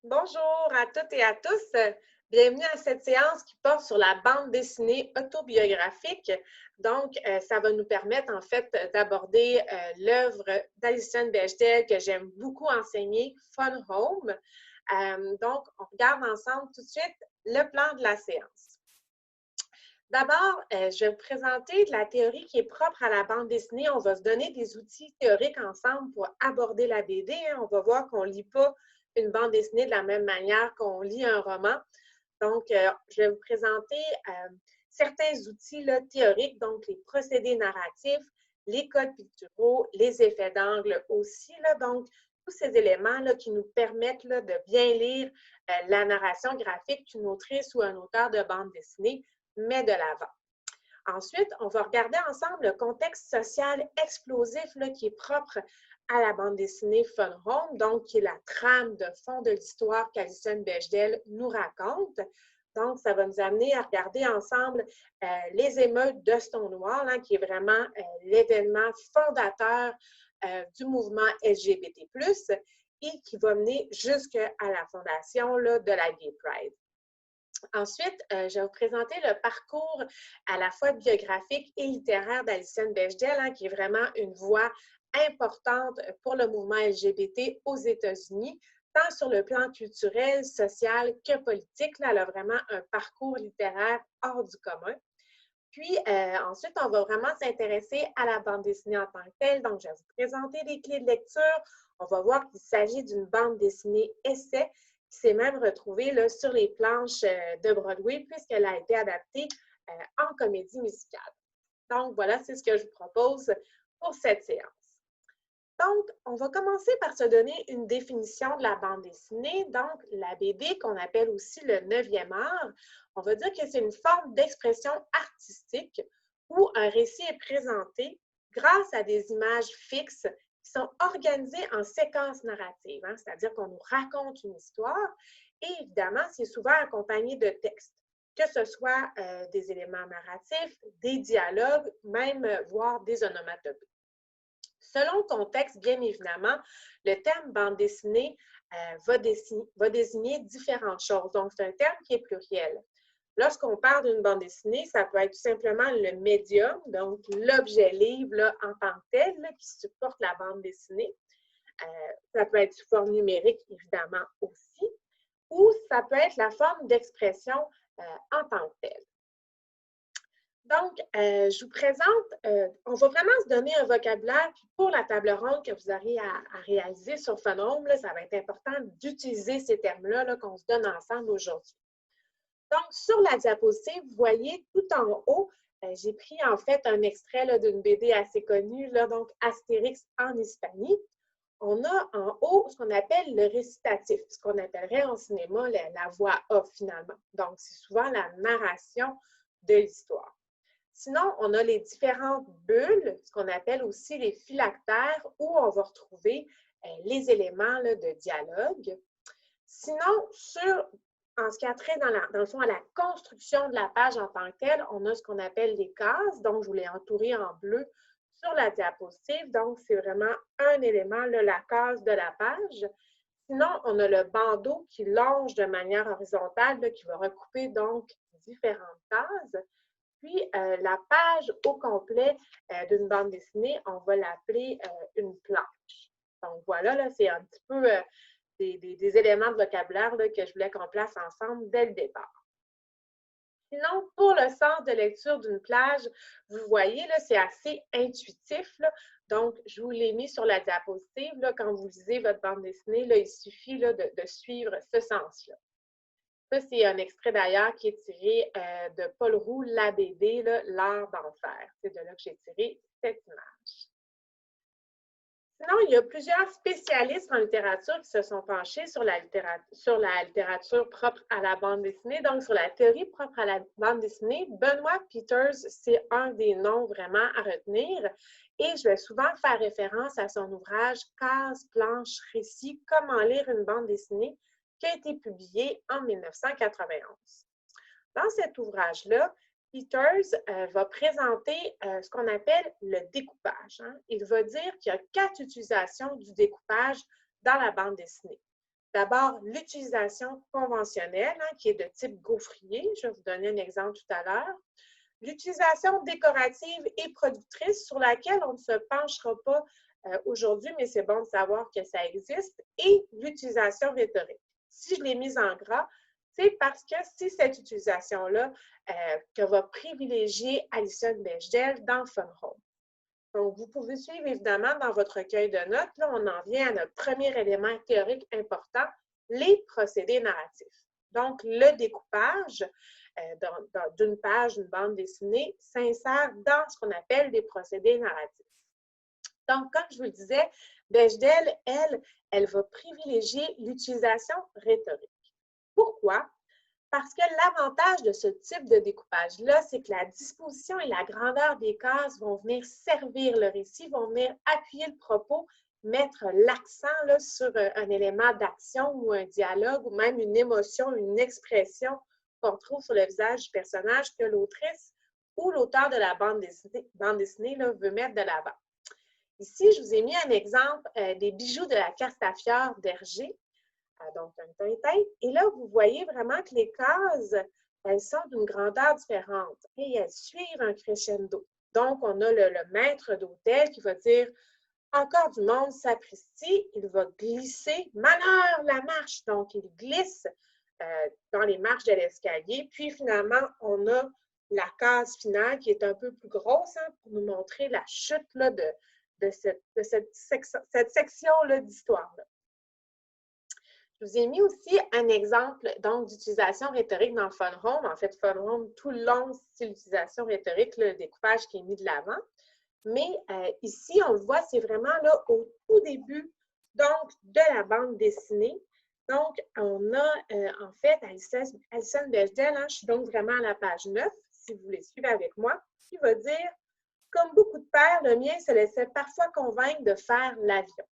Bonjour à toutes et à tous. Bienvenue à cette séance qui porte sur la bande dessinée autobiographique. Donc, ça va nous permettre en fait d'aborder l'œuvre d'Alison Bechdel que j'aime beaucoup enseigner, Fun Home. Donc, on regarde ensemble tout de suite le plan de la séance. D'abord, je vais vous présenter la théorie qui est propre à la bande dessinée. On va se donner des outils théoriques ensemble pour aborder la BD. On va voir qu'on ne lit pas une bande dessinée de la même manière qu'on lit un roman. Donc, je vais vous présenter certains outils là, théoriques, donc les procédés narratifs, les codes picturaux, les effets d'angle aussi. Là, donc, tous ces éléments là, qui nous permettent là, de bien lire la narration graphique qu'une autrice ou un auteur de bande dessinée met de l'avant. Ensuite, on va regarder ensemble le contexte social explosif là, qui est propre à la bande dessinée Fun Home, donc qui est la trame de fond de l'histoire qu'Alison Bechdel nous raconte. Donc, ça va nous amener à regarder ensemble les émeutes de Stonewall, hein, qui est vraiment l'événement fondateur du mouvement LGBT+, et qui va mener jusqu'à la fondation là, de la Gay Pride. Ensuite, je vais vous présenter le parcours à la fois biographique et littéraire d'Alison Bechdel, hein, qui est vraiment une voix importante pour le mouvement LGBT aux États-Unis, tant sur le plan culturel, social que politique. Là, elle a vraiment un parcours littéraire hors du commun. Puis ensuite, on va vraiment s'intéresser à la bande dessinée en tant que telle. Donc, je vais vous présenter les clés de lecture. On va voir qu'il s'agit d'une bande dessinée essai qui s'est même retrouvée là, sur les planches de Broadway puisqu'elle a été adaptée en comédie musicale. Donc, voilà, c'est ce que je vous propose pour cette séance. Donc, on va commencer par se donner une définition de la bande dessinée. Donc, la BD, qu'on appelle aussi le 9e art, on va dire que c'est une forme d'expression artistique où un récit est présenté grâce à des images fixes qui sont organisées en séquences narratives, hein, c'est-à-dire qu'on nous raconte une histoire et évidemment, c'est souvent accompagné de textes, que ce soit des éléments narratifs, des dialogues, même voire des onomatopées. Selon le contexte, bien évidemment, le terme bande dessinée va désigner différentes choses. Donc, c'est un terme qui est pluriel. Lorsqu'on parle d'une bande dessinée, ça peut être tout simplement le médium, donc l'objet livre là, en tant que tel là, qui supporte la bande dessinée. Ça peut être sous forme numérique, évidemment, aussi, ou ça peut être la forme d'expression en tant que telle. Donc, je vous présente, on va vraiment se donner un vocabulaire, puis pour la table ronde que vous aurez à réaliser sur Fun Home, là, ça va être important d'utiliser ces termes-là là, qu'on se donne ensemble aujourd'hui. Donc, sur la diapositive, vous voyez tout en haut, j'ai pris en fait un extrait d'une BD assez connue, là, donc Astérix en Hispanie. On a en haut ce qu'on appelle le récitatif, ce qu'on appellerait en cinéma la voix off finalement. Donc, c'est souvent la narration de l'histoire. Sinon, on a les différentes bulles, ce qu'on appelle aussi les phylactères, où on va retrouver les éléments là, de dialogue. Sinon, en ce qui a trait dans le fond à la construction de la page en tant que telle, on a ce qu'on appelle les cases. Donc, je vous l'ai entouré en bleu sur la diapositive. Donc, c'est vraiment un élément, là, la case de la page. Sinon, on a le bandeau qui longe de manière horizontale, là, qui va recouper donc différentes cases. Puis, la page au complet d'une bande dessinée, on va l'appeler une planche. Donc, voilà, là, c'est un petit peu des éléments de vocabulaire là, que je voulais qu'on place ensemble dès le départ. Sinon, pour le sens de lecture d'une plage, vous voyez, là, c'est assez intuitif. Là. Donc, je vous l'ai mis sur la diapositive. Là, quand vous lisez votre bande dessinée, là, il suffit là, de suivre ce sens-là. Ça, c'est un extrait d'ailleurs qui est tiré de Paul Roux, la BD, L'art d'enfer. C'est de là que j'ai tiré cette image. Sinon, il y a plusieurs spécialistes en littérature qui se sont penchés sur la littérature propre à la bande dessinée, donc sur la théorie propre à la bande dessinée. Benoît Peters, c'est un des noms vraiment à retenir et je vais souvent faire référence à son ouvrage Cases, planches, récits, comment lire une bande dessinée qui a été publié en 1991. Dans cet ouvrage-là, Peters va présenter ce qu'on appelle le découpage. Hein. Il va dire qu'il y a 4 utilisations du découpage dans la bande dessinée. D'abord, l'utilisation conventionnelle, qui est de type gaufrier. Je vais vous donner un exemple tout à l'heure. L'utilisation décorative et productrice, sur laquelle on ne se penchera pas aujourd'hui, mais c'est bon de savoir que ça existe, et l'utilisation rhétorique. Si je l'ai mise en gras, c'est parce que c'est cette utilisation-là que va privilégier Alison Bechdel dans Fun Home. Donc, vous pouvez suivre évidemment dans votre recueil de notes. Là, on en vient à notre premier élément théorique important, les procédés narratifs. Donc, le découpage d'une page, d'une bande dessinée, s'insère dans ce qu'on appelle des procédés narratifs. Donc, comme je vous le disais, Bechdel, elle va privilégier l'utilisation rhétorique. Pourquoi? Parce que l'avantage de ce type de découpage-là, c'est que la disposition et la grandeur des cases vont venir servir le récit, vont venir appuyer le propos, mettre l'accent sur un élément d'action ou un dialogue ou même une émotion, une expression qu'on trouve sur le visage du personnage que l'autrice ou l'auteur de la bande dessinée veut mettre de l'avant. Ici, je vous ai mis un exemple des bijoux de la Castafiore d'Hergé. Donc, un teint. Et là, vous voyez vraiment que les cases, elles sont d'une grandeur différente et elles suivent un crescendo. Donc, on a le maître d'hôtel qui va dire « Encore du monde, sapristi », il va glisser « Malheur, la marche ». Donc, il glisse dans les marches de l'escalier. Puis, finalement, on a la case finale qui est un peu plus grosse pour nous montrer la chute là, de cette section-là d'histoire-là. Je vous ai mis aussi un exemple d'utilisation rhétorique dans Fun Home. En fait, Fun Home, tout le long, c'est l'utilisation rhétorique, le découpage qui est mis de l'avant. Mais ici, on le voit, c'est vraiment là au tout début donc, de la bande dessinée. Donc, on a en fait Alison Bechdel, je suis donc vraiment à la page 9, si vous voulez suivre avec moi, qui va dire « Comme beaucoup de pères, le mien se laissait parfois convaincre de faire l'avion.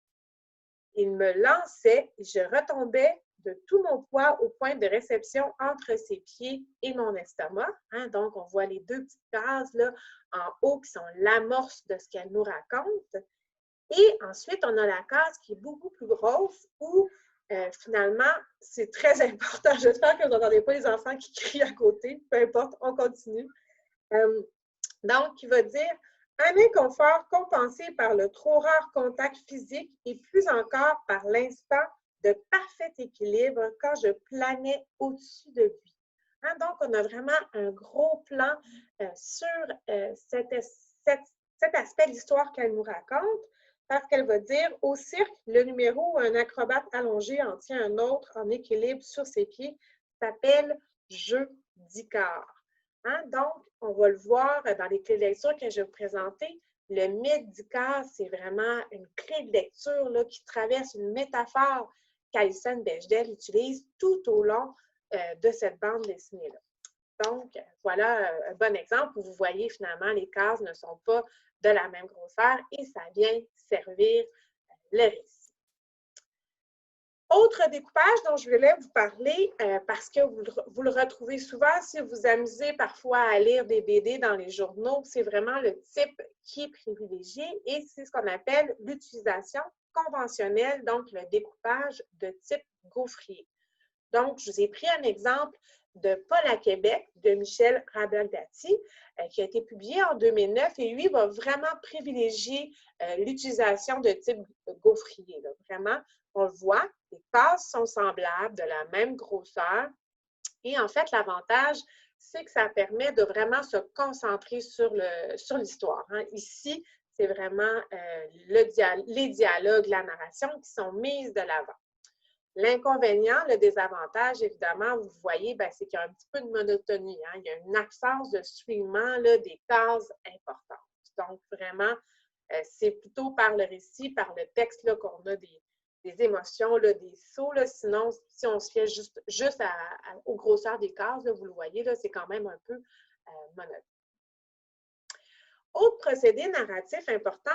Il me lançait et je retombais de tout mon poids au point de réception entre ses pieds et mon estomac. Donc, on voit les deux petites cases là, en haut qui sont l'amorce de ce qu'elle nous raconte. Et ensuite, on a la case qui est beaucoup plus grosse où finalement, c'est très important. J'espère que vous n'entendez pas les enfants qui crient à côté. Peu importe, on continue. Donc, qui va dire un inconfort compensé par le trop rare contact physique et plus encore par l'instant de parfait équilibre quand je planais au-dessus de lui. Donc, on a vraiment un gros plan sur cet aspect de l'histoire qu'elle nous raconte, parce qu'elle va dire au cirque, le numéro où un acrobate allongé en tient un autre en équilibre sur ses pieds s'appelle jeu d'Icare. Donc, on va le voir dans les clés de lecture que je vais vous présenter. Le mythe d'Icare, c'est vraiment une clé de lecture là, qui traverse une métaphore qu'Alison Bechdel utilise tout au long de cette bande dessinée-là. Donc, voilà un bon exemple où vous voyez finalement les cases ne sont pas de la même grosseur et ça vient servir le récit. Autre découpage dont je voulais vous parler, parce que vous le retrouvez souvent si vous vous amusez parfois à lire des BD dans les journaux, c'est vraiment le type qui est privilégié et c'est ce qu'on appelle l'utilisation conventionnelle, donc le découpage de type gaufrier. Donc, je vous ai pris un exemple de Paul à Québec, de Michel Rabel-Dati, qui a été publié en 2009 et lui va vraiment privilégier l'utilisation de type gaufrier. Là. Vraiment, on le voit, les cases sont semblables, de la même grosseur. Et en fait, l'avantage, c'est que ça permet de vraiment se concentrer sur l'histoire. Ici, c'est vraiment les dialogues, la narration qui sont mises de l'avant. L'inconvénient, le désavantage, évidemment, vous voyez, c'est qu'il y a un petit peu de monotonie. Il y a une absence de suivement là, des cases importantes. Donc, vraiment, c'est plutôt par le récit, par le texte qu'on a des émotions, là, des sauts. Là. Sinon, si on se fait juste aux grosseurs des cases, là, vous le voyez, c'est quand même un peu monotone. Autre procédé narratif important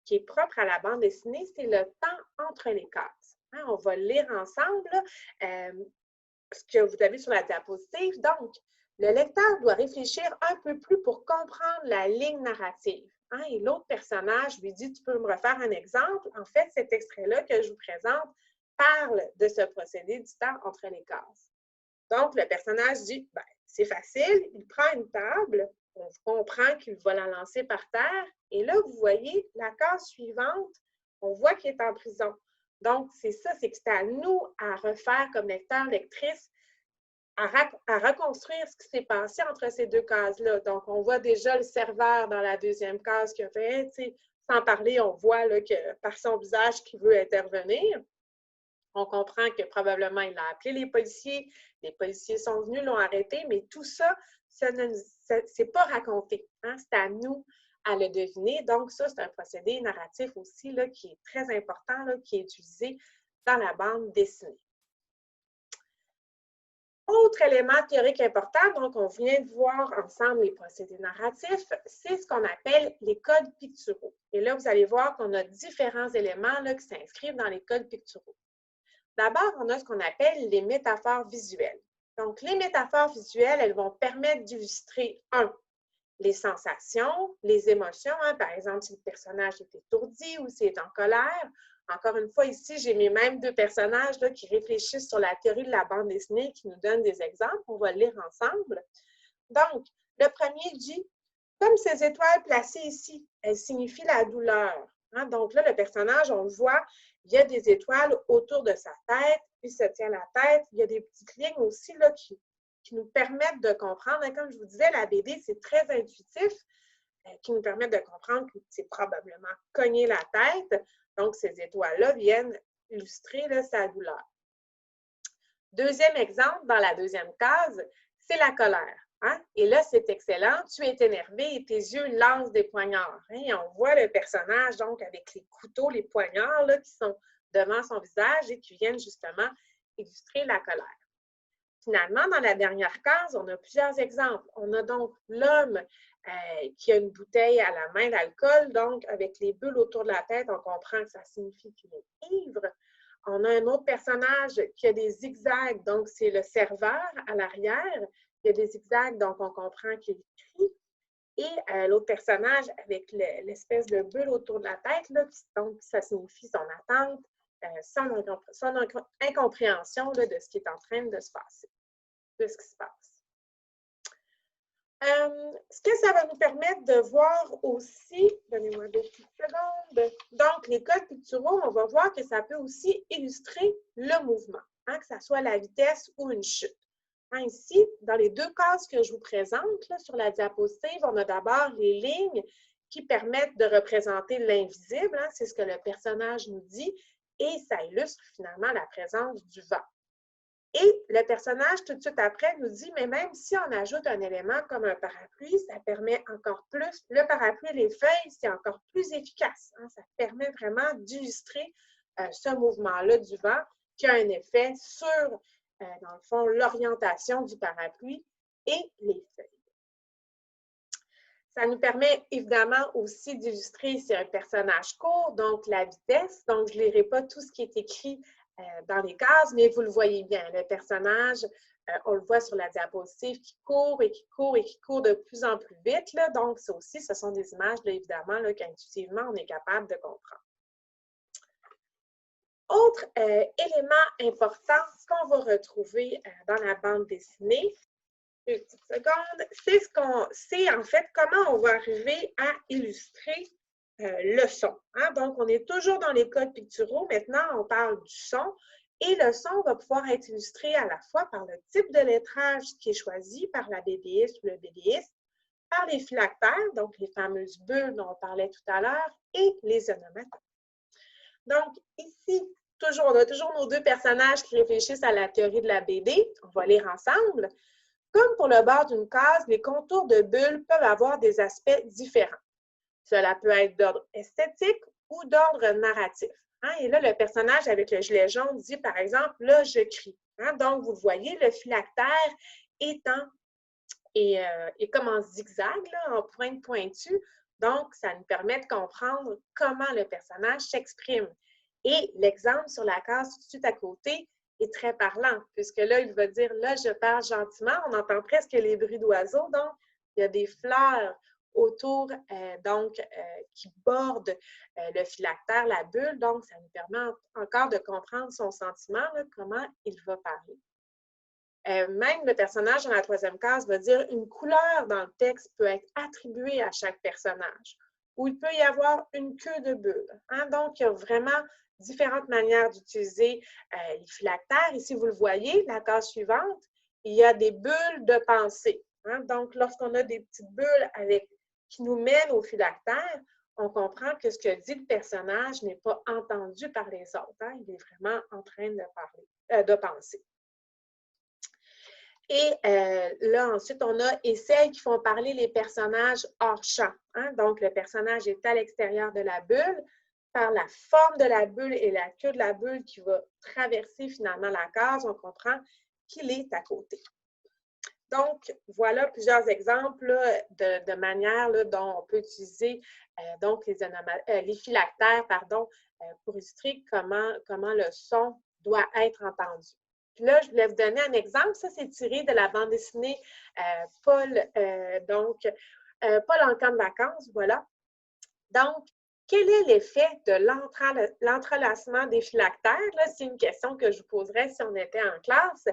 qui est propre à la bande dessinée, c'est le temps entre les cases. On va le lire ensemble, ce que vous avez sur la diapositive. Donc, le lecteur doit réfléchir un peu plus pour comprendre la ligne narrative. Et l'autre personnage lui dit « Tu peux me refaire un exemple? » En fait, cet extrait-là que je vous présente, parle de ce procédé du temps entre les cases. Donc, le personnage dit, ben, c'est facile, il prend une table, on comprend qu'il va la lancer par terre, et là, vous voyez, la case suivante, on voit qu'il est en prison. Donc, c'est ça, c'est que c'est à nous à refaire comme lecteur, lectrice, à reconstruire ce qui s'est passé entre ces deux cases-là. Donc, on voit déjà le serveur dans la deuxième case qui a fait, tu sais, sans parler, on voit là, que par son visage qu'il veut intervenir. On comprend que probablement il a appelé les policiers sont venus, l'ont arrêté, mais tout ça, c'est pas raconté. Hein? C'est à nous à le deviner. Donc, ça, c'est un procédé narratif aussi là, qui est très important, là, qui est utilisé dans la bande dessinée. Autre élément théorique important, donc on vient de voir ensemble les procédés narratifs, c'est ce qu'on appelle les codes picturaux. Et là, vous allez voir qu'on a différents éléments là, qui s'inscrivent dans les codes picturaux. D'abord, on a ce qu'on appelle les métaphores visuelles. Donc, les métaphores visuelles, elles vont permettre d'illustrer, les sensations, les émotions. Hein, par exemple, si le personnage est étourdi ou s'il est en colère. Encore une fois, ici, j'ai mis même deux personnages là, qui réfléchissent sur la théorie de la bande dessinée, qui nous donnent des exemples. On va le lire ensemble. Donc, le premier dit, comme ces étoiles placées ici, elles signifient la douleur. Hein? Donc là, le personnage, on le voit, il y a des étoiles autour de sa tête, il se tient la tête, il y a des petites lignes aussi là, qui nous permettent de comprendre. Et comme je vous disais, la BD, c'est très intuitif, qui nous permettent de comprendre que c'est probablement cogné la tête. Donc, ces étoiles-là viennent illustrer là, sa douleur. Deuxième exemple, dans la deuxième case, c'est la colère. Hein? Et là, c'est excellent. Tu es énervé et tes yeux lancent des poignards. Hein? Et on voit le personnage, donc, avec les couteaux, les poignards là, qui sont devant son visage et qui viennent justement illustrer la colère. Finalement, dans la dernière case, on a plusieurs exemples. On a donc l'homme qui a une bouteille à la main d'alcool, donc avec les bulles autour de la tête, on comprend que ça signifie qu'il est ivre. On a un autre personnage qui a des zigzags, donc c'est le serveur à l'arrière. Il y a des zigzags, donc on comprend qu'il crie. Et l'autre personnage avec l'espèce de bulle autour de la tête, là, donc ça signifie son attente, son incompréhension là, de ce qui est en train de se passer, de ce qui se passe. Ce que ça va nous permettre de voir aussi, donnez-moi 2 petites secondes, donc les codes picturaux, on va voir que ça peut aussi illustrer le mouvement, hein, que ce soit la vitesse ou une chute. Hein, ici, dans les deux cases que je vous présente là, sur la diapositive, on a d'abord les lignes qui permettent de représenter l'invisible, hein, c'est ce que le personnage nous dit, et ça illustre finalement la présence du vent. Et le personnage, tout de suite après, nous dit, mais même si on ajoute un élément comme un parapluie, ça permet encore plus, le parapluie et les feuilles, c'est encore plus efficace. Hein, ça permet vraiment d'illustrer ce mouvement-là du vent qui a un effet sur, dans le fond, l'orientation du parapluie et les feuilles. Ça nous permet évidemment aussi d'illustrer, c'est un personnage court, donc la vitesse. Donc, je ne lirai pas tout ce qui est écrit dans les cases, mais vous le voyez bien, le personnage, on le voit sur la diapositive, qui court et qui court et qui court de plus en plus vite. Là. Donc, ça aussi, ce sont des images, là, évidemment, qu'intuitivement, on est capable de comprendre. Autre élément important, ce qu'on va retrouver dans la bande dessinée, une petite seconde, c'est en fait comment on va arriver à illustrer le son. Hein? Donc, on est toujours dans les codes picturaux. Maintenant, on parle du son. Et le son va pouvoir être illustré à la fois par le type de lettrage qui est choisi par la BDiste ou le BDiste, par les phylactères, donc les fameuses bulles dont on parlait tout à l'heure, et les onomatopes. Donc, ici, on a toujours nos deux personnages qui réfléchissent à la théorie de la BD. On va lire ensemble. Comme pour le bord d'une case, les contours de bulles peuvent avoir des aspects différents. Cela peut être d'ordre esthétique ou d'ordre narratif. Hein? Et là, le personnage avec le gilet jaune dit, par exemple, « là, je crie hein? ». Donc, vous voyez, le phylactère est comme en zigzag, là, en pointe pointue. Donc, ça nous permet de comprendre comment le personnage s'exprime. Et l'exemple sur la case tout de suite à côté est très parlant, puisque là, il va dire « là, je parle gentiment ». On entend presque les bruits d'oiseaux. Donc, il y a des fleurs autour, qui borde le phylactère, la bulle. Donc, ça nous permet encore de comprendre son sentiment, là, comment il va parler. Même le personnage dans la troisième case va dire une couleur dans le texte peut être attribuée à chaque personnage, ou il peut y avoir une queue de bulle. Hein? Donc, il y a vraiment différentes manières d'utiliser les phylactères. Ici, vous le voyez, la case suivante, il y a des bulles de pensée. Hein? Donc, lorsqu'on a des petites bulles qui nous mènent au phylactère, on comprend que ce que dit le personnage n'est pas entendu par les autres. Hein? Il est vraiment en train de parler, de penser. Et là, ensuite, on a et celles qui font parler les personnages hors champ. Hein? Donc, le personnage est à l'extérieur de la bulle. Par la forme de la bulle et la queue de la bulle qui va traverser finalement la case, on comprend qu'il est à côté. Donc, voilà plusieurs exemples là, de manières là, dont on peut utiliser donc les phylactères pour illustrer comment le son doit être entendu. Puis là, je voulais vous donner un exemple. Ça, c'est tiré de la bande dessinée Paul en camp de vacances, voilà. Donc, quel est l'effet de l'entrelacement des phylactères? Là, c'est une question que je vous poserais si on était en classe.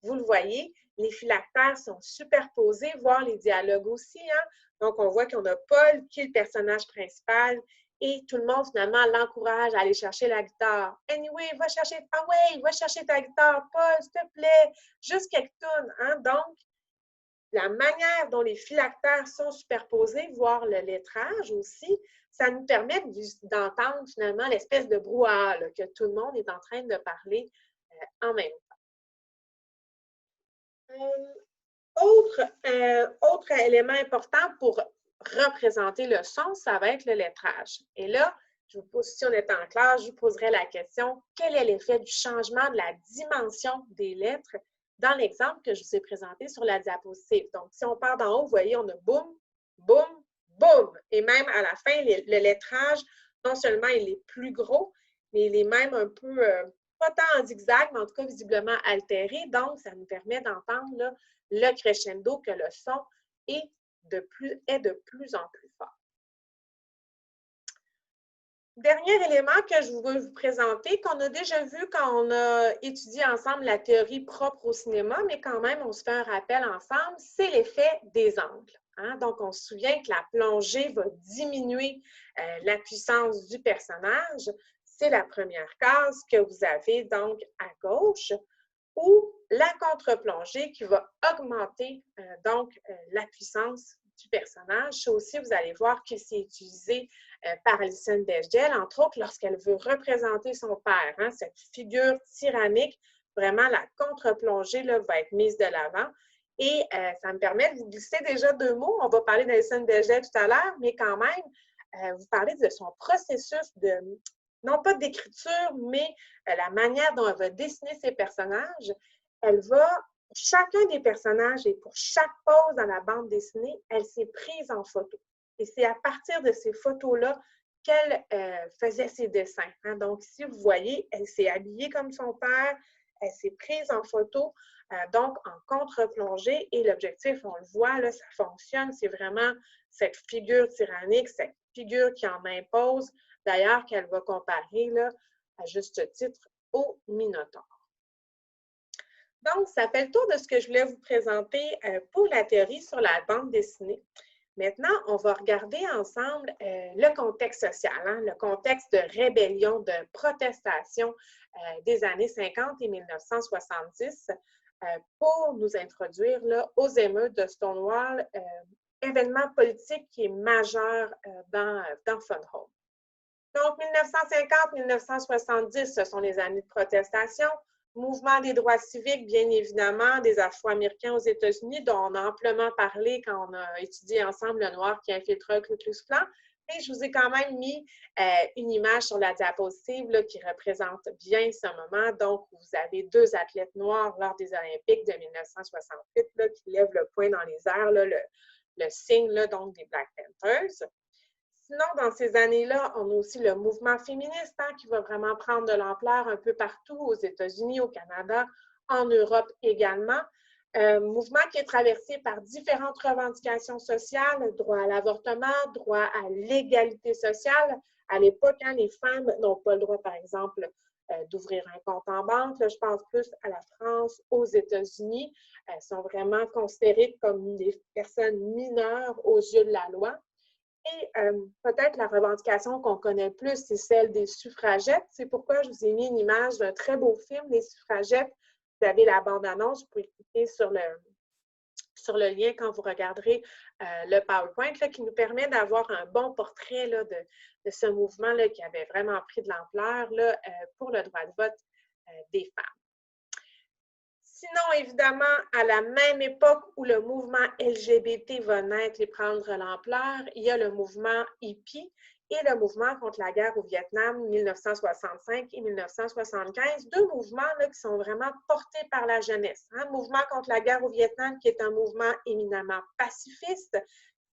Vous le voyez, les phylactères sont superposés, voire les dialogues aussi. Hein? Donc, on voit qu'on a Paul qui est le personnage principal et tout le monde, finalement, l'encourage à aller chercher la guitare. Anyway, va chercher ta guitare, Paul, s'il te plaît, juste quelques tonnes. Hein? Donc, la manière dont les phylactères sont superposés, voire le lettrage aussi, ça nous permet d'entendre finalement l'espèce de brouhaha là, que tout le monde est en train de parler en même temps. Autre élément important pour représenter le son, ça va être le lettrage. Et là, si on était en classe, je vous poserais la question, quel est l'effet du changement de la dimension des lettres dans l'exemple que je vous ai présenté sur la diapositive? Donc, si on part d'en haut, vous voyez, on a boum, boum, boum. Et même à la fin, le lettrage, non seulement il est plus gros, mais il est même un peu, pas tant en zigzag, mais en tout cas visiblement altéré. Donc, ça nous permet d'entendre là, le crescendo, que le son est de plus en plus fort. Dernier élément que je veux vous présenter, qu'on a déjà vu quand on a étudié ensemble la théorie propre au cinéma, mais quand même, on se fait un rappel ensemble, c'est l'effet des angles. Hein? Donc, on se souvient que la plongée va diminuer la puissance du personnage. C'est la première case que vous avez donc à gauche, ou la contre-plongée qui va augmenter la puissance du personnage. Ça aussi, vous allez voir que c'est utilisé par Alison Bechdel, entre autres lorsqu'elle veut représenter son père. Hein, cette figure tyrannique, vraiment la contre-plongée là, va être mise de l'avant. Et ça me permet de vous glisser déjà deux mots. On va parler d'Alison Bechdel tout à l'heure, mais quand même, vous parlez de son processus de, non pas d'écriture, mais la manière dont elle va dessiner ses personnages. Elle va, chacun des personnages et pour chaque pose dans la bande dessinée, elle s'est prise en photo. Et c'est à partir de ces photos-là qu'elle faisait ses dessins. Hein. Donc, ici, vous voyez, elle s'est habillée comme son père, elle s'est prise en photo, donc en contre-plongée. Et l'objectif, on le voit, là, ça fonctionne. C'est vraiment cette figure tyrannique, cette figure qui en impose, d'ailleurs, qu'elle va comparer, là, à juste titre, au Minotaure. Donc, ça fait le tour de ce que je voulais vous présenter pour la théorie sur la bande dessinée. Maintenant, on va regarder ensemble le contexte social, hein, le contexte de rébellion, de protestation des années 50 et 1970 pour nous introduire là, aux émeutes de Stonewall, événement politique qui est majeur dans Fun Home. Donc, 1950-1970, ce sont les années de protestation. Mouvement des droits civiques, bien évidemment, des Afro-Américains aux États-Unis, dont on a amplement parlé quand on a étudié ensemble le noir qui infiltra le Ku Klux Klan. Et je vous ai quand même mis une image sur la diapositive là, qui représente bien ce moment. Donc, vous avez deux athlètes noirs lors des Olympiques de 1968 là, qui lèvent le poing dans les airs, là, le signe là, donc des Black Panthers. Sinon, dans ces années-là, on a aussi le mouvement féministe hein, qui va vraiment prendre de l'ampleur un peu partout, aux États-Unis, au Canada, en Europe également. Mouvement qui est traversé par différentes revendications sociales, droit à l'avortement, droit à l'égalité sociale. À l'époque, hein, les femmes n'ont pas le droit, par exemple, d'ouvrir un compte en banque. Là, je pense plus à la France, aux États-Unis. Elles sont vraiment considérées comme des personnes mineures aux yeux de la loi. Et peut-être la revendication qu'on connaît le plus, c'est celle des suffragettes. C'est pourquoi je vous ai mis une image d'un très beau film, Les suffragettes. Vous avez la bande-annonce, vous pouvez cliquer sur le lien quand vous regarderez le PowerPoint, là, qui nous permet d'avoir un bon portrait là, de ce mouvement là, qui avait vraiment pris de l'ampleur pour le droit de vote des femmes. Sinon, évidemment, à la même époque où le mouvement LGBT va naître et prendre l'ampleur, il y a le mouvement hippie et le mouvement contre la guerre au Vietnam 1965 et 1975, deux mouvements là, qui sont vraiment portés par la jeunesse. Hein? Mouvement contre la guerre au Vietnam, qui est un mouvement éminemment pacifiste,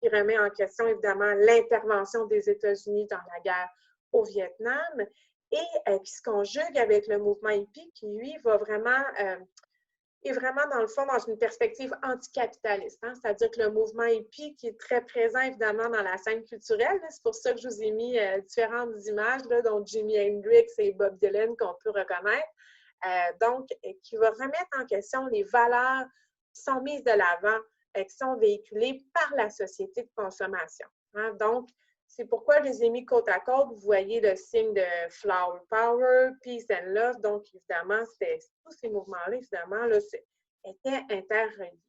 qui remet en question évidemment l'intervention des États-Unis dans la guerre au Vietnam, et qui se conjugue avec le mouvement hippie, qui, lui, est vraiment, dans le fond, dans une perspective anticapitaliste. Hein? C'est-à-dire que le mouvement hippie, qui est très présent, évidemment, dans la scène culturelle, c'est pour ça que je vous ai mis différentes images, là, dont Jimi Hendrix et Bob Dylan, qu'on peut reconnaître. Donc, qui va remettre en question les valeurs qui sont mises de l'avant, qui sont véhiculées par la société de consommation. Hein? Donc, c'est pourquoi je les ai mis côte à côte. Vous voyez le signe de Flower Power, Peace and Love. Donc, évidemment, tous ces mouvements-là, évidemment, là, étaient interreliés.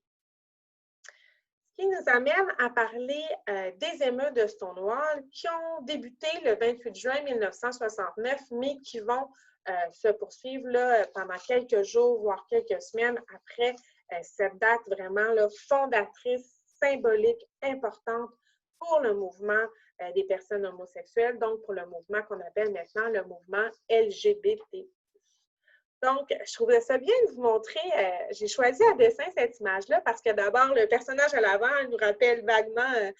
Ce qui nous amène à parler des émeutes de Stonewall qui ont débuté le 28 juin 1969, mais qui vont se poursuivre là, pendant quelques jours, voire quelques semaines après cette date vraiment là, fondatrice, symbolique, importante pour le mouvement des personnes homosexuelles, donc pour le mouvement qu'on appelle maintenant le mouvement LGBT. Donc, je trouvais ça bien de vous montrer, j'ai choisi à dessin cette image-là parce que d'abord, le personnage à l'avant nous rappelle vaguement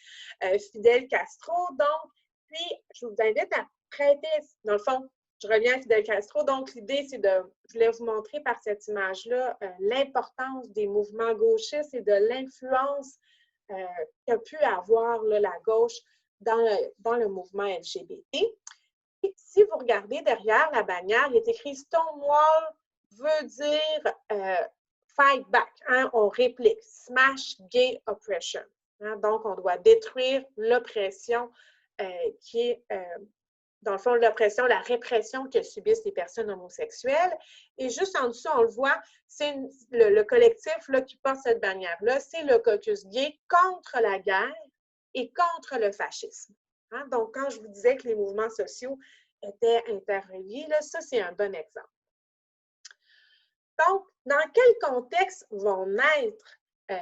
Fidel Castro. Donc, puis, je vous invite à prêter, dans le fond, je reviens à Fidel Castro. Donc, l'idée, c'est je voulais vous montrer par cette image-là l'importance des mouvements gauchistes et de l'influence qu'a pu avoir là, la gauche dans le mouvement LGBT. Et si vous regardez derrière la bannière, il est écrit Stonewall veut dire fight back, hein, on réplique, smash gay oppression. Hein, donc, on doit détruire l'oppression qui est, dans le fond, l'oppression, la répression que subissent les personnes homosexuelles. Et juste en dessous, on le voit, c'est le collectif là, qui porte cette bannière-là, c'est le caucus gay contre la guerre et contre le fascisme. Hein? Donc, quand je vous disais que les mouvements sociaux étaient interreliés, là, ça, c'est un bon exemple. Donc, dans quel contexte vont naître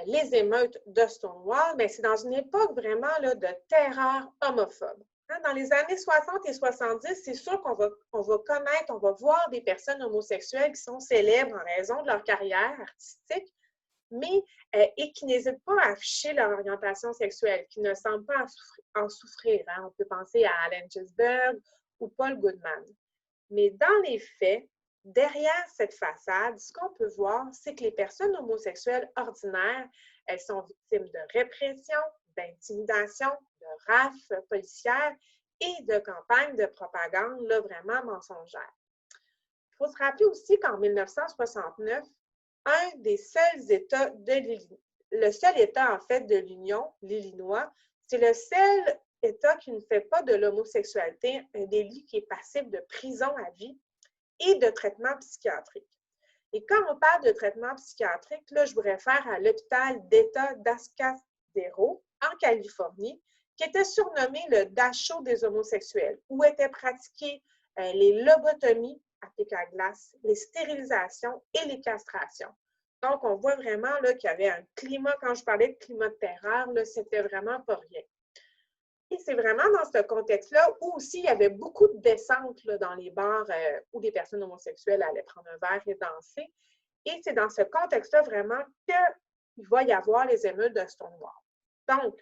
les émeutes de Stonewall? Bien, c'est dans une époque vraiment là, de terreur homophobe. Hein? Dans les années 60 et 70, c'est sûr qu'on va connaître, on va voir des personnes homosexuelles qui sont célèbres en raison de leur carrière artistique, mais et qui n'hésitent pas à afficher leur orientation sexuelle, qui ne semblent pas en souffrir. Hein? On peut penser à Allen Ginsberg ou Paul Goodman. Mais dans les faits, derrière cette façade, ce qu'on peut voir, c'est que les personnes homosexuelles ordinaires, elles sont victimes de répression, d'intimidation, de rafles policières et de campagnes de propagande là, vraiment mensongères. Il faut se rappeler aussi qu'en 1969, un des seuls États le seul État, en fait, de l'Union, l'Illinois, c'est le seul État qui ne fait pas de l'homosexualité un délit qui est passible de prison à vie et de traitement psychiatrique. Et quand on parle de traitement psychiatrique, là, je vous réfère à l'hôpital d'État d'Atascadero, en Californie, qui était surnommé le Dachau des homosexuels, où étaient pratiquées les lobotomies à pic à glace, les stérilisations et les castrations. Donc, on voit vraiment qu'il y avait un climat, quand je parlais de climat de terreur, c'était vraiment pas rien. Et c'est vraiment dans ce contexte-là où aussi il y avait beaucoup de descentes là, dans les bars où des personnes homosexuelles allaient prendre un verre et danser. Et c'est dans ce contexte-là vraiment qu'il va y avoir les émeutes de Stonewall. Donc,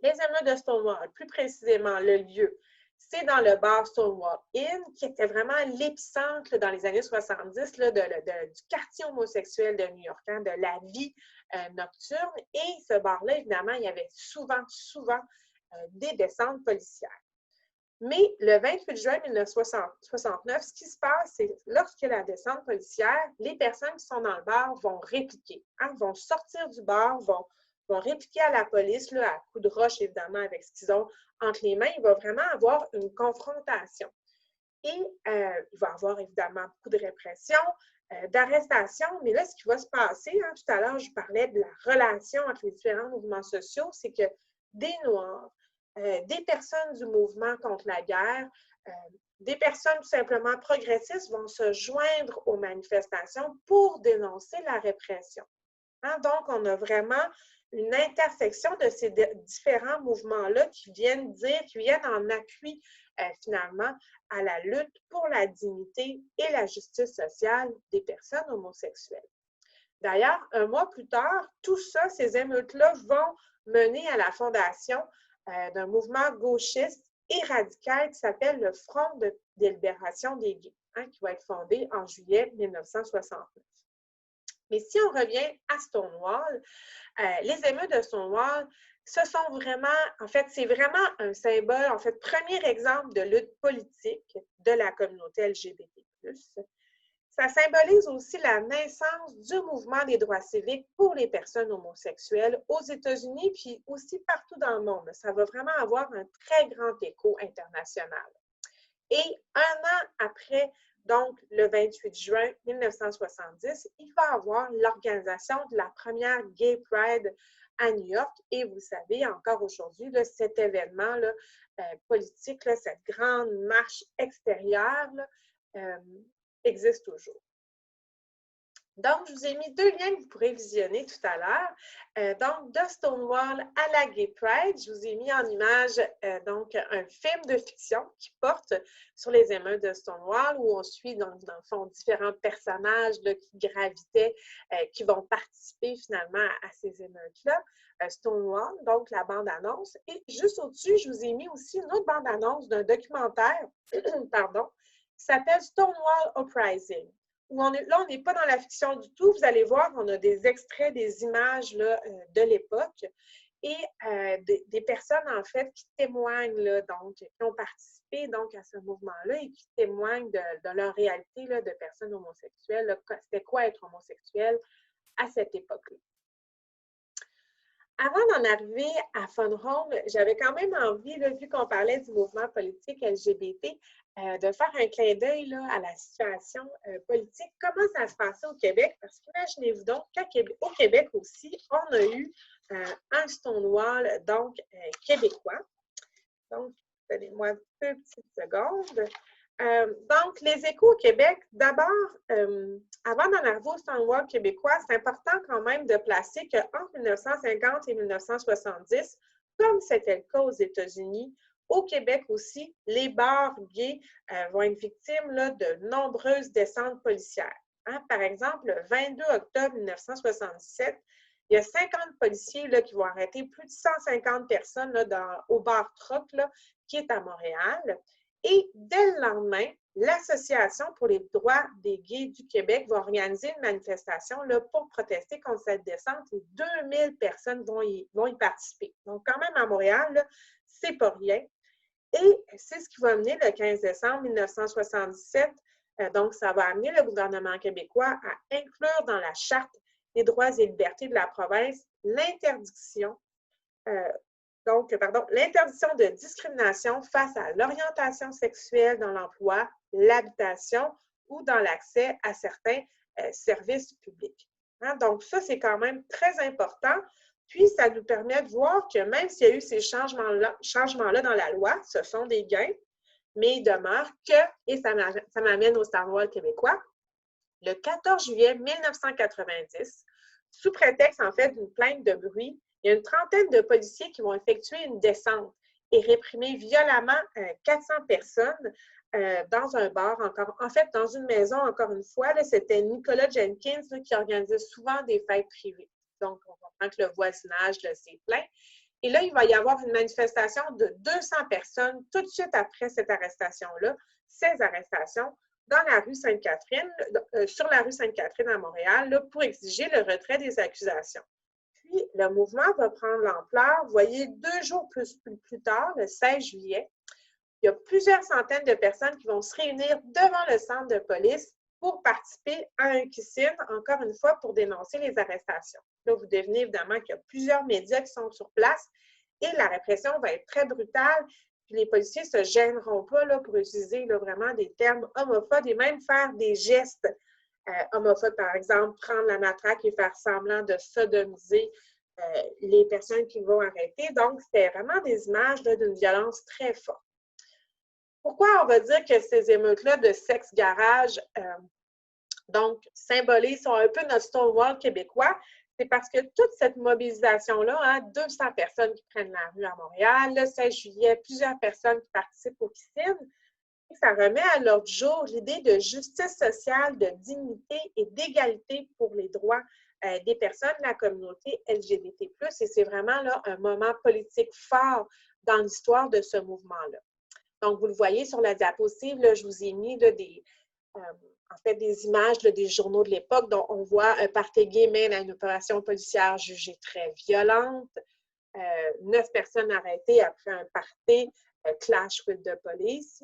les émeutes de Stonewall, plus précisément le lieu, c'est dans le bar Stonewall Inn, qui était vraiment l'épicentre dans les années 70 là, du quartier homosexuel de New York, hein, de la vie nocturne. Et ce bar-là, évidemment, il y avait souvent des descentes policières. Mais le 28 juin 1969, ce qui se passe, c'est lorsque la descente policière, les personnes qui sont dans le bar vont répliquer, hein, vont sortir du bar, vont répliquer à la police, là, à coups de roche, évidemment, avec ce qu'ils ont entre les mains. Il va vraiment avoir une confrontation. Et il va y avoir, évidemment, beaucoup de répression, d'arrestation. Mais là, ce qui va se passer, hein, tout à l'heure, je parlais de la relation entre les différents mouvements sociaux, c'est que des Noirs, des personnes du mouvement contre la guerre, des personnes tout simplement progressistes vont se joindre aux manifestations pour dénoncer la répression. Hein? Donc, on a vraiment une intersection de ces différents mouvements-là qui viennent en appui finalement à la lutte pour la dignité et la justice sociale des personnes homosexuelles. D'ailleurs, un mois plus tard, tout ça, ces émeutes-là vont mener à la fondation d'un mouvement gauchiste et radical qui s'appelle le Front de libération des gays, hein, qui va être fondé en juillet 1969. Mais si on revient à Stonewall, les émeutes de Stonewall, ce sont vraiment, en fait, c'est vraiment un symbole, en fait, premier exemple de lutte politique de la communauté LGBT+. Ça symbolise aussi la naissance du mouvement des droits civiques pour les personnes homosexuelles aux États-Unis, puis aussi partout dans le monde. Ça va vraiment avoir un très grand écho international. Et un an après, donc le 28 juin 1970, il va y avoir l'organisation de la première Gay Pride à New York. Et vous savez, encore aujourd'hui, cet événement là, politique, là, cette grande marche extérieure, là, existe toujours. Donc, je vous ai mis deux liens que vous pourrez visionner tout à l'heure. Donc, de Stonewall à la Gay Pride, je vous ai mis en image donc un film de fiction qui porte sur les émeutes de Stonewall, où on suit donc, dans le fond différents personnages là, qui gravitaient, qui vont participer finalement à ces émeutes-là. Stonewall, donc la bande-annonce. Et juste au-dessus, je vous ai mis aussi une autre bande-annonce d'un documentaire, pardon, qui s'appelle Stonewall Uprising. On n'est pas dans la fiction du tout. Vous allez voir, on a des extraits, des images là, de l'époque et des personnes, en fait, qui témoignent, là, donc, qui ont participé donc, à ce mouvement-là et qui témoignent de leur réalité là, de personnes homosexuelles. C'était quoi être homosexuel à cette époque-là. Avant d'en arriver à Fun Home, j'avais quand même envie, là, vu qu'on parlait du mouvement politique LGBT, de faire un clin d'œil à la situation politique. Comment ça se passait au Québec? Parce qu'imaginez-vous donc qu'au Québec aussi, on a eu un Stonewall, donc québécois. Donc, donnez-moi deux petites secondes. Donc, les échos au Québec, d'abord, avant d'en arriver au Stonewall québécois, c'est important quand même de placer qu'entre 1950 et 1970, comme c'était le cas aux États-Unis, au Québec aussi, les bars gays vont être victimes là, de nombreuses descentes policières. Hein? Par exemple, le 22 octobre 1977, il y a 50 policiers là, qui vont arrêter plus de 150 personnes là, au bar Troc, là, qui est à Montréal. Et dès le lendemain, l'Association pour les droits des gays du Québec va organiser une manifestation là, pour protester contre cette descente et 2000 personnes vont y participer. Donc, quand même, à Montréal, c'est pas rien. Et c'est ce qui va amener le 15 décembre 1977, donc ça va amener le gouvernement québécois à inclure dans la Charte des droits et libertés de la province l'interdiction de discrimination face à l'orientation sexuelle dans l'emploi, l'habitation ou dans l'accès à certains services publics. Hein? Donc, ça, c'est quand même très important. Puis, ça nous permet de voir que même s'il y a eu ces changements-là dans la loi, ce sont des gains, mais il demeure que, et ça m'amène au Stonewall québécois, le 14 juillet 1990, sous prétexte, en fait, d'une plainte de bruit, il y a une trentaine de policiers qui vont effectuer une descente et réprimer violemment 400 personnes dans un bar, en fait, dans une maison, encore une fois. C'était Nicolas Jenkins là, qui organisait souvent des fêtes privées. Donc, on comprend que le voisinage s'est plaint. Et là, il va y avoir une manifestation de 200 personnes tout de suite après cette arrestation-là, ces arrestations, dans la rue Sainte-Catherine, sur la rue Sainte-Catherine à Montréal, là, pour exiger le retrait des accusations. Puis, le mouvement va prendre l'ampleur. Vous voyez, 2 jours plus tard, le 16 juillet, il y a plusieurs centaines de personnes qui vont se réunir devant le centre de police pour participer à un kiss-in, encore une fois, pour dénoncer les arrestations. Là, vous devinez évidemment qu'il y a plusieurs médias qui sont sur place et la répression va être très brutale. Puis les policiers ne se gêneront pas là, pour utiliser là, vraiment des termes homophobes et même faire des gestes homophobes, par exemple, prendre la matraque et faire semblant de sodomiser les personnes qui vont arrêter. Donc, c'était vraiment des images d'une violence très forte. Pourquoi on va dire que ces émeutes-là de sexe garage donc symbolisent, sont un peu notre Stonewall québécois? C'est parce que toute cette mobilisation-là, 200 personnes qui prennent la rue à Montréal, le 16 juillet, plusieurs personnes qui participent au kiss-in, ça remet à l'ordre du jour l'idée de justice sociale, de dignité et d'égalité pour les droits des personnes de la communauté LGBT+. Et c'est vraiment là un moment politique fort dans l'histoire de ce mouvement-là. Donc, vous le voyez sur la diapositive, là, je vous ai mis là, des images là, des journaux de l'époque dont on voit un party gay mène à une opération policière jugée très violente, 9 personnes arrêtées après un party, clash with the police.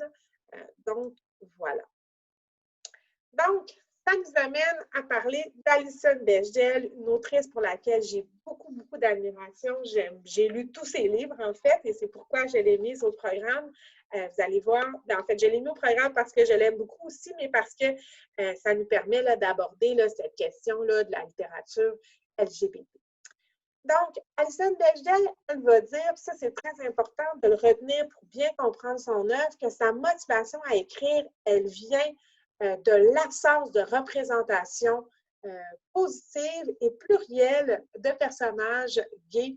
Donc, voilà. Donc, ça nous amène à parler d'Alison Bechdel, une autrice pour laquelle j'ai beaucoup d'admiration. J'ai lu tous ses livres, en fait, et c'est pourquoi je l'ai mise au programme. Vous allez voir, en fait, je l'ai mis au programme parce que je l'aime beaucoup aussi, mais parce que ça nous permet d'aborder cette question là, de la littérature LGBT. Donc, Alison Bechdel, elle va dire, puis ça c'est très important de le retenir pour bien comprendre son œuvre, que sa motivation à écrire, elle vient de l'absence de représentation positive et plurielle de personnages gays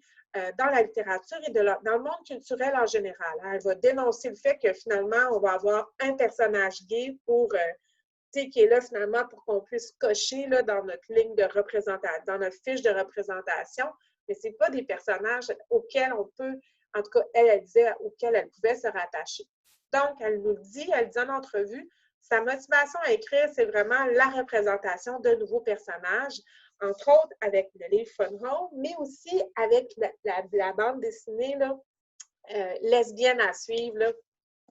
dans la littérature et dans le monde culturel en général. Elle va dénoncer le fait que finalement, on va avoir un personnage gay qui est là finalement pour qu'on puisse cocher là, dans notre ligne de représentation, dans notre fiche de représentation, mais ce n'est pas des personnages auxquels on peut, en tout cas, elle disait, auxquels elle pouvait se rattacher. Donc, elle nous dit, elle dit en entrevue, sa motivation à écrire, c'est vraiment la représentation de nouveaux personnages, entre autres avec le livre Fun Home, mais aussi avec la bande dessinée là, Lesbienne à suivre. Là.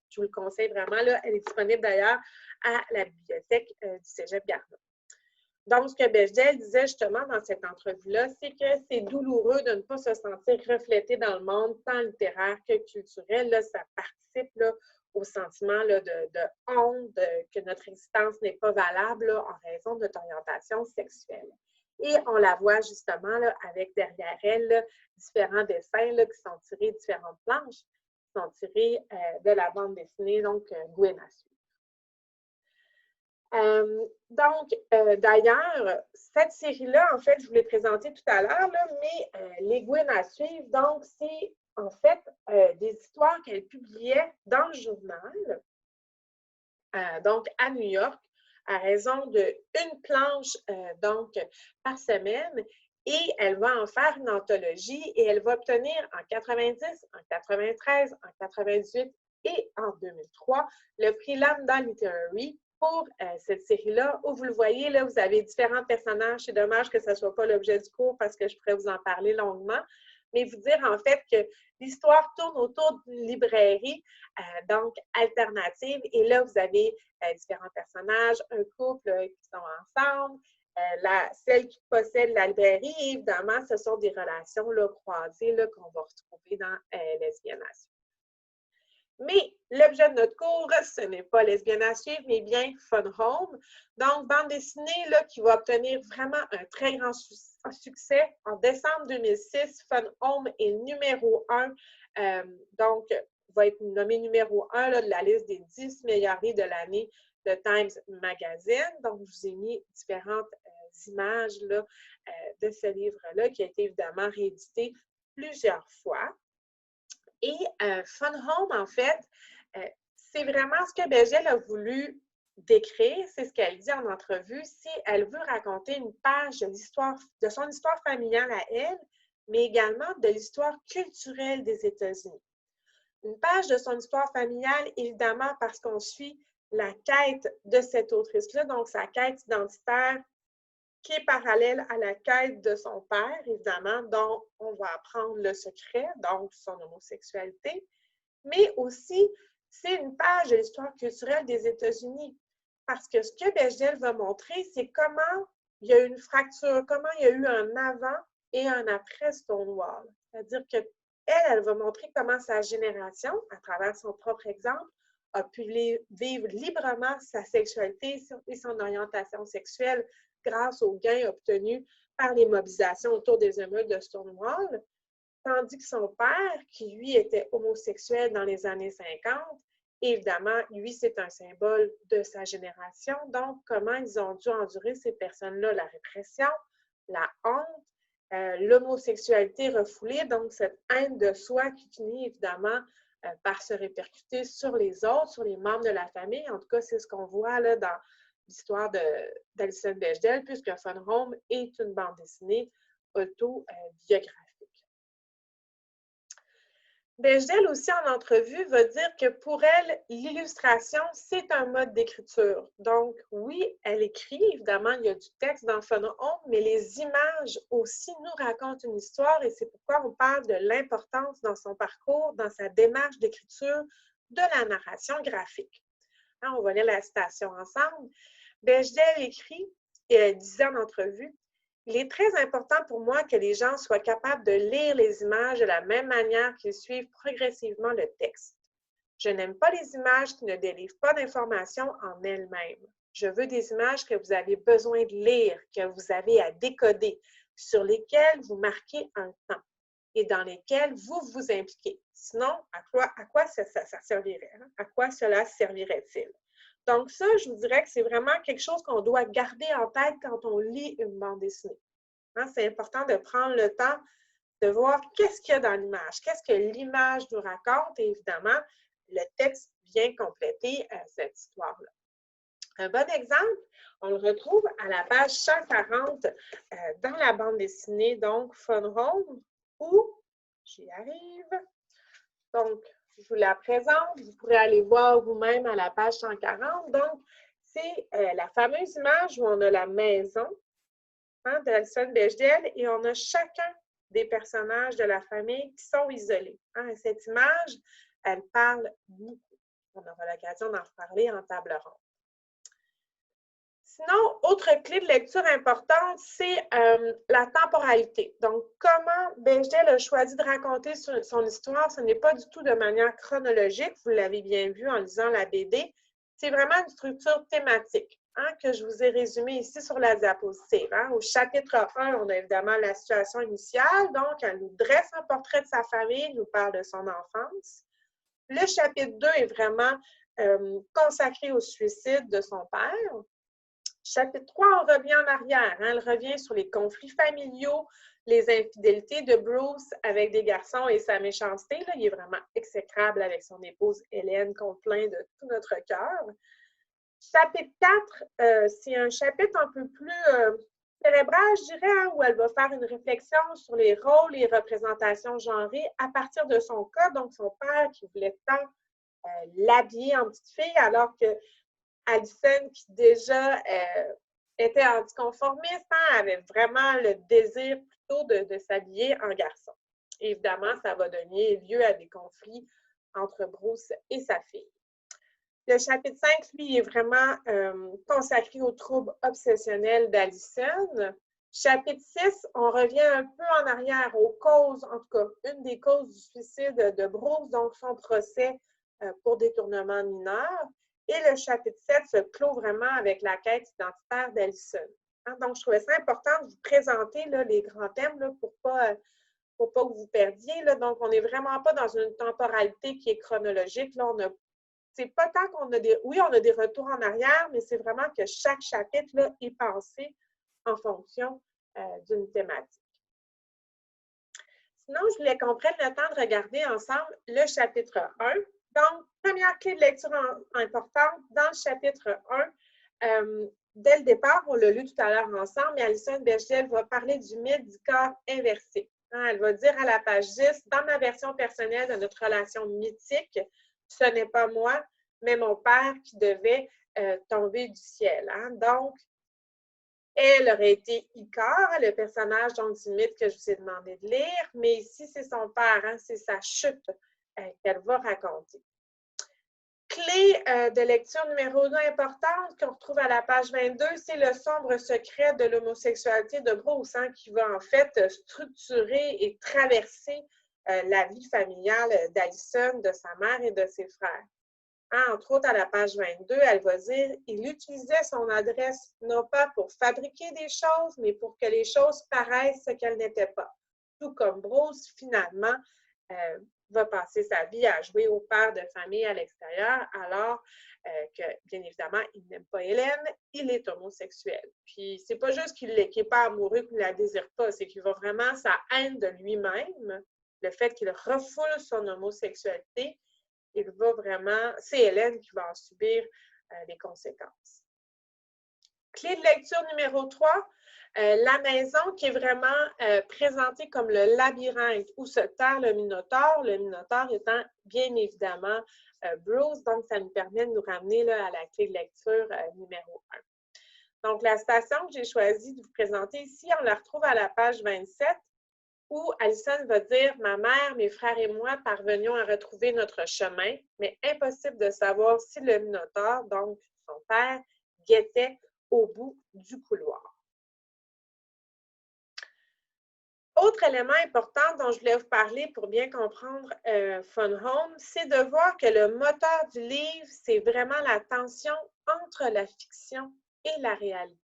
Je vous le conseille vraiment. Là. Elle est disponible d'ailleurs à la bibliothèque du Cégep Gardner. Donc, ce que Bechdel disait justement dans cette entrevue-là, c'est que c'est douloureux de ne pas se sentir reflété dans le monde, tant littéraire que culturel. Là, ça participe là, au sentiment là, de honte, que notre existence n'est pas valable là, en raison de notre orientation sexuelle. Et on la voit justement là, avec derrière elle là, différents dessins là, qui sont tirés, différentes planches qui sont tirées de la bande dessinée, donc Gwen à suivre. D'ailleurs, cette série-là, en fait, je vous l'ai présentée tout à l'heure, mais les Gwen à suivre, donc, c'est en fait des histoires qu'elle publiait dans le journal, donc à New York, à raison d'une planche donc par semaine, et elle va en faire une anthologie et elle va obtenir en 90, en 93, en 98 et en 2003 le prix Lambda Literary pour cette série-là, où vous le voyez, là, vous avez différents personnages. C'est dommage que ce ne soit pas l'objet du cours parce que je pourrais vous en parler longuement, mais vous dire en fait que l'histoire tourne autour d'une librairie, donc alternative, et là, vous avez différents personnages, un couple qui sont ensemble, celle qui possède la librairie, et évidemment, ce sont des relations là, croisées là, qu'on va retrouver dans Lesbienne à suivre. Mais l'objet de notre cours, ce n'est pas Lesbienne à suivre, mais bien Fun Home. Donc, bande dessinée là, qui va obtenir vraiment un très grand succès. En décembre 2006, Fun Home est numéro 1, donc va être nommé numéro 1 là, de la liste des 10 meilleurs livres de l'année de Times Magazine. Donc, je vous ai mis différentes images là, de ce livre-là qui a été évidemment réédité plusieurs fois. Et Fun Home, en fait, c'est vraiment ce que Bechdel a voulu décrire, c'est ce qu'elle dit en entrevue, si elle veut raconter une page de son histoire familiale à elle, mais également de l'histoire culturelle des États-Unis. Une page de son histoire familiale, évidemment, parce qu'on suit la quête de cette autrice-là, donc sa quête identitaire qui est parallèle à la quête de son père, évidemment, dont on va apprendre le secret, donc son homosexualité, mais aussi, c'est une page de l'histoire culturelle des États-Unis, parce que ce que Bechdel va montrer, c'est comment il y a eu une fracture, comment il y a eu un avant et un après Stonewall. C'est-à-dire qu'elle, elle va montrer comment sa génération, à travers son propre exemple, a pu vivre librement sa sexualité et son orientation sexuelle grâce aux gains obtenus par les mobilisations autour des émeutes de Stonewall, tandis que son père, qui lui était homosexuel dans les années 50, évidemment, lui, c'est un symbole de sa génération. Donc, comment ils ont dû endurer ces personnes-là, la répression, la honte, l'homosexualité refoulée, donc cette haine de soi qui finit évidemment par se répercuter sur les autres, sur les membres de la famille. En tout cas, c'est ce qu'on voit là, dans l'histoire d'Alison Bechdel, puisque Fun Home est une bande dessinée autobiographique. Bechdel aussi en entrevue va dire que pour elle, l'illustration, c'est un mode d'écriture. Donc oui, elle écrit, évidemment, il y a du texte dans Fun Home, mais les images aussi nous racontent une histoire et c'est pourquoi on parle de l'importance dans son parcours, dans sa démarche d'écriture, de la narration graphique. Hein, on va lire la citation ensemble. Bechdel écrit, et elle disait en entrevue, « Il est très important pour moi que les gens soient capables de lire les images de la même manière qu'ils suivent progressivement le texte. Je n'aime pas les images qui ne délivrent pas d'informations en elles-mêmes. Je veux des images que vous avez besoin de lire, que vous avez à décoder, sur lesquelles vous marquez un temps et dans lesquelles vous vous impliquez. Sinon, à quoi ça servirait? Hein? À quoi cela servirait-il? » Donc ça, je vous dirais que c'est vraiment quelque chose qu'on doit garder en tête quand on lit une bande dessinée. Hein, c'est important de prendre le temps de voir qu'est-ce qu'il y a dans l'image, qu'est-ce que l'image nous raconte et évidemment, le texte vient compléter cette histoire-là. Un bon exemple, on le retrouve à la page 140 dans la bande dessinée, donc Fun Home, où, j'y arrive, donc je vous la présente, vous pourrez aller voir vous-même à la page 140. Donc, c'est la fameuse image où on a la maison hein, d'Alison Bechdel et on a chacun des personnages de la famille qui sont isolés. Hein. Cette image, elle parle beaucoup. On aura l'occasion d'en reparler en table ronde. Sinon, autre clé de lecture importante, c'est la temporalité. Donc, comment Bechdel a choisi de raconter son histoire, ce n'est pas du tout de manière chronologique, vous l'avez bien vu en lisant la BD, c'est vraiment une structure thématique hein, que je vous ai résumée ici sur la diapositive. Hein. Au chapitre 1, on a évidemment la situation initiale, donc elle nous dresse un portrait de sa famille, nous parle de son enfance. Le chapitre 2 est vraiment consacré au suicide de son père. Chapitre 3, on revient en arrière. Hein? Elle revient sur les conflits familiaux, les infidélités de Bruce avec des garçons et sa méchanceté. Là, il est vraiment exécrable avec son épouse Hélène, qu'on plaint de tout notre cœur. Chapitre 4, c'est un chapitre un peu plus cérébral, je dirais, hein, où elle va faire une réflexion sur les rôles et représentations genrées à partir de son cas, donc son père qui voulait tant l'habiller en petite fille, alors que Alison, qui déjà était anticonformiste, hein, avait vraiment le désir plutôt de s'habiller en garçon. Évidemment, ça va donner lieu à des conflits entre Bruce et sa fille. Le chapitre 5, lui, est vraiment consacré aux troubles obsessionnels d'Alison. Chapitre 6, on revient un peu en arrière aux causes, en tout cas, une des causes du suicide de Bruce, donc son procès pour détournement mineur. Et le chapitre 7 se clôt vraiment avec la quête identitaire d'Alison. Hein, donc, je trouvais ça important de vous présenter là, les grands thèmes là, pour pas que vous perdiez. Là. Donc, on n'est vraiment pas dans une temporalité qui est chronologique. Là, c'est pas tant qu'on a des... Oui, on a des retours en arrière, mais c'est vraiment que chaque chapitre là, est pensé en fonction d'une thématique. Sinon, je voulais qu'on prenne le temps de regarder ensemble le chapitre 1. Donc, première clé de lecture importante, dans le chapitre 1, dès le départ, on l'a lu tout à l'heure ensemble, mais Alison Bechdel va parler du mythe du corps inversé. Hein, elle va dire à la page 10, dans ma version personnelle de notre relation mythique, ce n'est pas moi, mais mon père qui devait tomber du ciel. Hein? Donc, elle aurait été Icare, le personnage donc, du mythe que je vous ai demandé de lire, mais ici, c'est son père, hein? C'est sa chute qu'elle va raconter. Clé de lecture numéro 2 importante qu'on retrouve à la page 22, c'est le sombre secret de l'homosexualité de Bruce, hein, qui va en fait structurer et traverser la vie familiale d'Alison, de sa mère et de ses frères. Hein, entre autres, à la page 22, elle va dire « Il utilisait son adresse non pas pour fabriquer des choses, mais pour que les choses paraissent ce qu'elles n'étaient pas. » Tout comme Bruce, finalement, va passer sa vie à jouer au père de famille à l'extérieur, alors que, bien évidemment, il n'aime pas Hélène, il est homosexuel. Puis, c'est pas juste qu'il n'est pas amoureux, qu'il ne la désire pas, c'est qu'il va vraiment sa haine de lui-même, le fait qu'il refoule son homosexualité, il va vraiment, c'est Hélène qui va en subir les conséquences. Clé de lecture numéro 3, la maison qui est vraiment présentée comme le labyrinthe où se terre le Minotaure étant bien évidemment Bruce, donc ça nous permet de nous ramener là, à la clé de lecture numéro 1. Donc la citation que j'ai choisi de vous présenter ici, on la retrouve à la page 27, où Alison va dire « Ma mère, mes frères et moi parvenions à retrouver notre chemin, mais impossible de savoir si le Minotaure, donc son père, guettait au bout du couloir. » Autre élément important dont je voulais vous parler pour bien comprendre Fun Home, c'est de voir que le moteur du livre, c'est vraiment la tension entre la fiction et la réalité.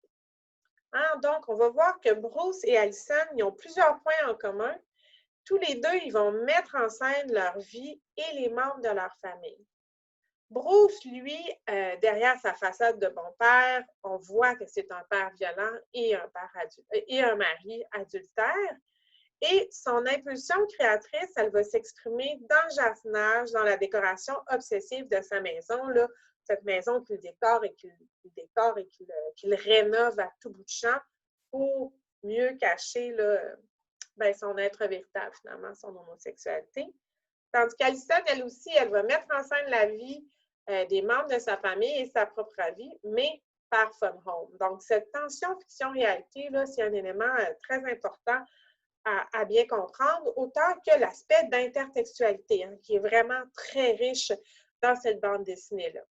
Hein? Donc, on va voir que Bruce et Alison, ils ont plusieurs points en commun. Tous les deux, ils vont mettre en scène leur vie et les membres de leur famille. Bruce, lui, derrière sa façade de bon père, on voit que c'est un père violent et un mari adultère. Et son impulsion créatrice, elle va s'exprimer dans le jardinage, dans la décoration obsessive de sa maison, là, cette maison qu'il décore et qu'il rénove à tout bout de champ pour mieux cacher là, son être véritable, finalement, son homosexualité. Tandis qu'Alison, elle aussi, elle va mettre en scène la vie des membres de sa famille et sa propre vie, mais par Fun Home. Donc, cette tension fiction-réalité, c'est un élément très important à bien comprendre, autant que l'aspect d'intertextualité, hein, qui est vraiment très riche dans cette bande dessinée-là.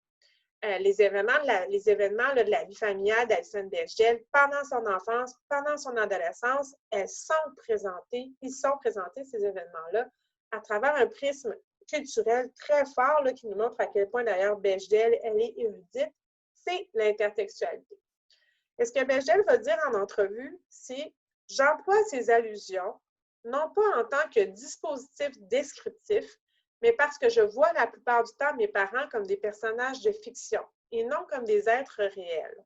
Les événements de la vie familiale d'Alison Bechdel pendant son enfance, pendant son adolescence, ils sont présentés, ces événements-là, à travers un prisme culturel très fort là, qui nous montre à quel point, d'ailleurs, Bechdel, elle est érudite, c'est l'intertextualité. Et ce que Bechdel va dire en entrevue, c'est « J'emploie ces allusions, non pas en tant que dispositif descriptif, mais parce que je vois la plupart du temps mes parents comme des personnages de fiction et non comme des êtres réels.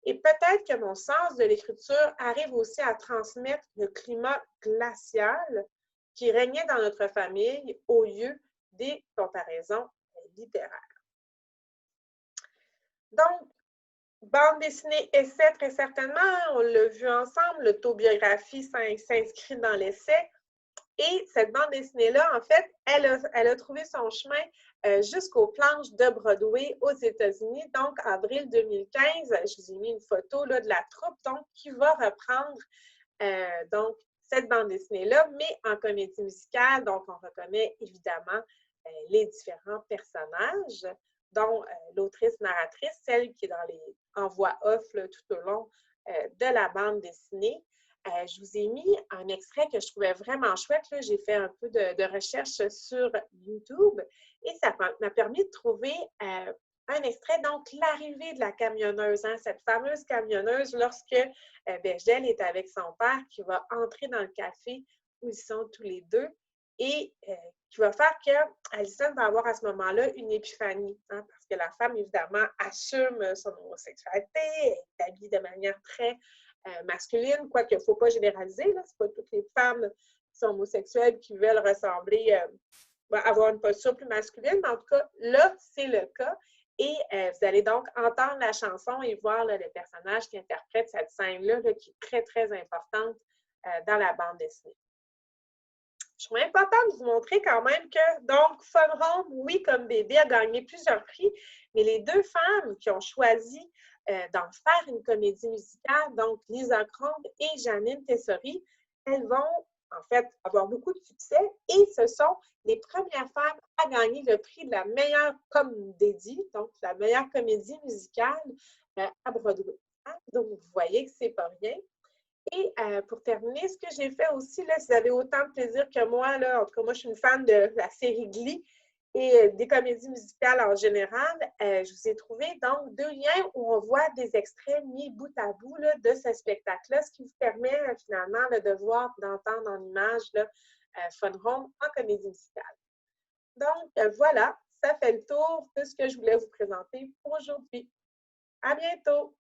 Et peut-être que mon sens de l'écriture arrive aussi à transmettre le climat glacial qui régnait dans notre famille au lieu des comparaisons littéraires. » Donc, bande dessinée essai, très certainement, on l'a vu ensemble, l'autobiographie s'inscrit dans l'essai. Et cette bande dessinée-là, en fait, elle a trouvé son chemin jusqu'aux planches de Broadway aux États-Unis. Donc, avril 2015, je vous ai mis une photo là, de la troupe donc, qui va reprendre donc, cette bande dessinée-là, mais en comédie musicale. Donc, on reconnaît évidemment les différents personnages, dont l'autrice-narratrice, celle qui est en voix off là, tout au long de la bande dessinée. Je vous ai mis un extrait que je trouvais vraiment chouette. J'ai fait un peu de recherche sur YouTube et ça m'a permis de trouver un extrait, donc l'arrivée de la camionneuse, hein, cette fameuse camionneuse lorsque Bechdel est avec son père qui va entrer dans le café où ils sont tous les deux et qui va faire qu'Alison va avoir à ce moment-là une épiphanie, hein, parce que la femme, évidemment, assume son homosexualité, elle est habillée de manière très masculine, quoique il ne faut pas généraliser, ce n'est pas toutes les femmes qui sont homosexuelles qui veulent ressembler, avoir une posture plus masculine, mais en tout cas, là, c'est le cas. Et vous allez donc entendre la chanson et voir là, le personnage qui interprète cette scène-là, qui est très, très importante dans la bande dessinée. Je trouve important de vous montrer quand même que, donc, Fun Home, oui, comme bébé, a gagné plusieurs prix, mais les deux femmes qui ont choisi d'en faire une comédie musicale, donc Lisa Kromb et Janine Tessori, elles vont en fait avoir beaucoup de succès et ce sont les premières femmes à gagner le prix de la meilleure comédie, donc la meilleure comédie musicale à Broadway. Donc, vous voyez que c'est pas rien. Et pour terminer, ce que j'ai fait aussi, là, si vous avez autant de plaisir que moi, là, en tout cas, moi, je suis une fan de la série Glee et des comédies musicales en général, je vous ai trouvé donc deux liens où on voit des extraits mis bout à bout là, de ce spectacle-là, ce qui vous permet finalement là, de voir, d'entendre en images là, Fun Home en comédie musicale. Donc, voilà, ça fait le tour de ce que je voulais vous présenter pour aujourd'hui. À bientôt!